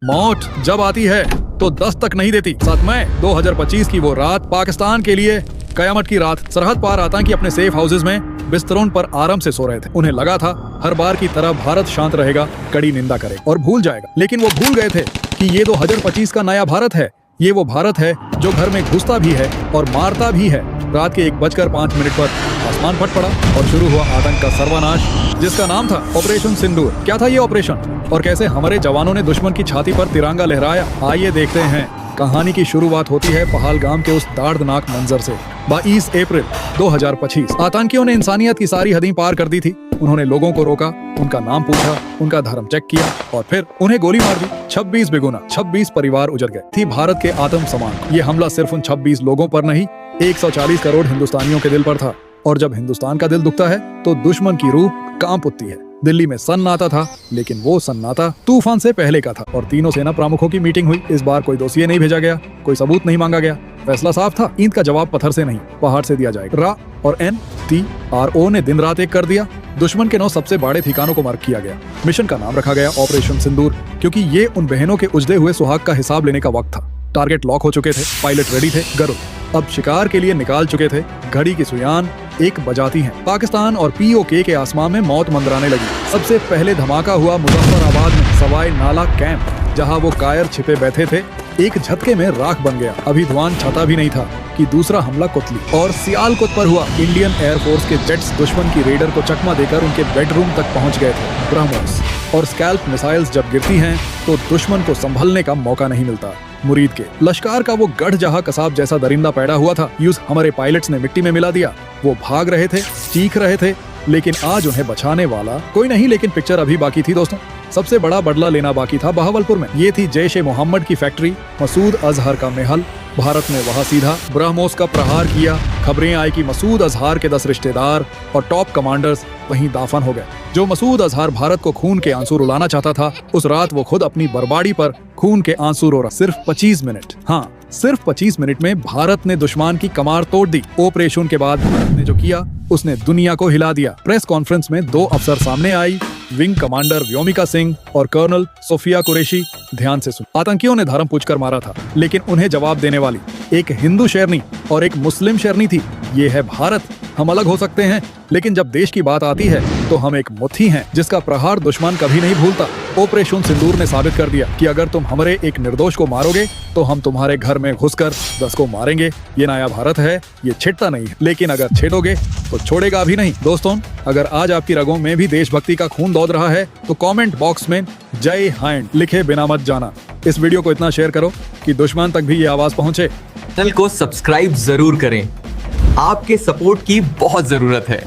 मौत जब आती है तो दस्तक नहीं देती। 7 मई 2025 की वो रात पाकिस्तान के लिए कयामत की रात। सरहद पार आतंकी अपने सेफ हाउसेज में बिस्तरों पर आराम से सो रहे थे। उन्हें लगा था हर बार की तरह भारत शांत रहेगा, कड़ी निंदा करे और भूल जाएगा। लेकिन वो भूल गए थे कि ये 2025 का नया भारत है। ये वो भारत है जो घर में घुसता भी है और मारता भी है। रात के 1:05 पर आसमान फट पड़ा और शुरू हुआ आतंक का सर्वनाश, जिसका नाम था ऑपरेशन सिंदूर। क्या था ये ऑपरेशन और कैसे हमारे जवानों ने दुश्मन की छाती पर तिरंगा लहराया, आइए देखते हैं। कहानी की शुरुआत होती है पहलगाम के उस दर्दनाक मंजर से। 22 अप्रैल 2025 आतंकियों ने इंसानियत की सारी हदें पार कर दी थी। उन्होंने लोगों को रोका, उनका नाम पूछा, उनका धर्म चेक किया और फिर उन्हें गोली मार दी। 26 बेगुना 26 परिवार उजड़ गए। थी भारत के आत्म सम्मान। ये हमला सिर्फ उन 26 लोगों पर नहीं, 140 करोड़ हिंदुस्तानियों के दिल पर था। और जब हिंदुस्तान का दिल दुखता है तो दुश्मन की रूह कांप उठती है। दिल्ली में सन्नाटा था, लेकिन वो सन्नाटा तूफान से पहले का था। और तीनों सेना प्रमुखों की मीटिंग हुई। इस बार कोई दोषिये नहीं भेजा गया, कोई सबूत नहीं मांगा गया। फैसला साफ था, ईंट का जवाब पत्थर से नहीं, पहाड़ से दिया जाएगा। रा और NTRO ने दिन रात एक कर दिया। दुश्मन के 9 सबसे बड़े ठिकानों को मार्क किया गया। मिशन का नाम रखा गया ऑपरेशन सिंदूर, क्योंकि ये उन बहनों के उजड़े हुए सुहाग का हिसाब लेने का वक्त था। टारगेट लॉक हो चुके थे, पायलट रेडी थे, गरुड़ अब शिकार के लिए निकाल चुके थे। घड़ी की सुयान 1 बजाती है। पाकिस्तान और POK के आसमान में मौत मंडराने लगी। सबसे पहले धमाका हुआ मुजफ्फराबाद में सवाई नाला कैंप, जहां वो कायर छिपे बैठे थे। एक झटके में राख बन गया। अभी धुआं छता भी नहीं था कि दूसरा हमला कोतली और सियालकोट पर हुआ। इंडियन एयरफोर्स के जेट्स दुश्मन की रेडर को चकमा देकर उनके बेडरूम तक पहुंच गए थे। ब्रह्मोस और स्कैल्प मिसाइल्स जब गिरती हैं तो दुश्मन को संभलने का मौका नहीं मिलता। मुरीद के लश्कार का वो गढ़ जहां कसाब जैसा दरिंदा पैदा हुआ था, यूं हमारे पायलट्स ने मिट्टी में मिला दिया। वो भाग रहे थे, चीख रहे थे, लेकिन आज उन्हें बचाने वाला कोई नहीं। लेकिन पिक्चर अभी बाकी थी दोस्तों। सबसे बड़ा बदला लेना बाकी था बहावलपुर में। ये थी जैश ए मोहम्मद की फैक्ट्री, मसूद अजहर का महल। भारत ने वहां सीधा ब्रह्मोस का प्रहार किया। खबरें आई कि मसूद अजहर के 10 रिश्तेदार और टॉप कमांडर्स वहीं दाफन हो गए। जो मसूद अजहर भारत को खून के आंसू रुलाना चाहता था, उस रात वो खुद अपनी बर्बादी पर खून के आंसू रो रहा। सिर्फ 25 मिनट, हाँ सिर्फ 25 मिनट में भारत ने दुश्मन की कमर तोड़ दी। ऑपरेशन के बाद भारत ने जो किया उसने दुनिया को हिला दिया। प्रेस कॉन्फ्रेंस में 2 अफसर सामने आई, विंग कमांडर व्योमिका सिंह और कर्नल सोफिया कुरैशी। ध्यान से सुन, आतंकियों ने धर्म पूछकर मारा था, लेकिन उन्हें जवाब देने वाली एक हिंदू शेरनी और एक मुस्लिम शेरनी थी। ये है भारत। हम अलग हो सकते हैं, लेकिन जब देश की बात आती है तो हम एक मुट्ठी हैं, जिसका प्रहार दुश्मन कभी नहीं भूलता। ऑपरेशन सिंदूर ने साबित कर दिया कि अगर तुम हमारे एक निर्दोष को मारोगे तो हम तुम्हारे घर में घुसकर 10 को मारेंगे। ये नया भारत है, ये छिड़ता नहीं है, लेकिन अगर छेड़ोगे तो छोड़ेगा भी नहीं। दोस्तों, अगर आज आपकी रगों में भी देशभक्ति का खून दौड़ रहा है तो कमेंट बॉक्स में जय हिंद लिखे बिना मत जाना। इस वीडियो को इतना शेयर करो कि दुश्मन तक भी ये आवाज पहुंचे। चैनल को सब्सक्राइब जरूर करें, आपके सपोर्ट की बहुत जरूरत है।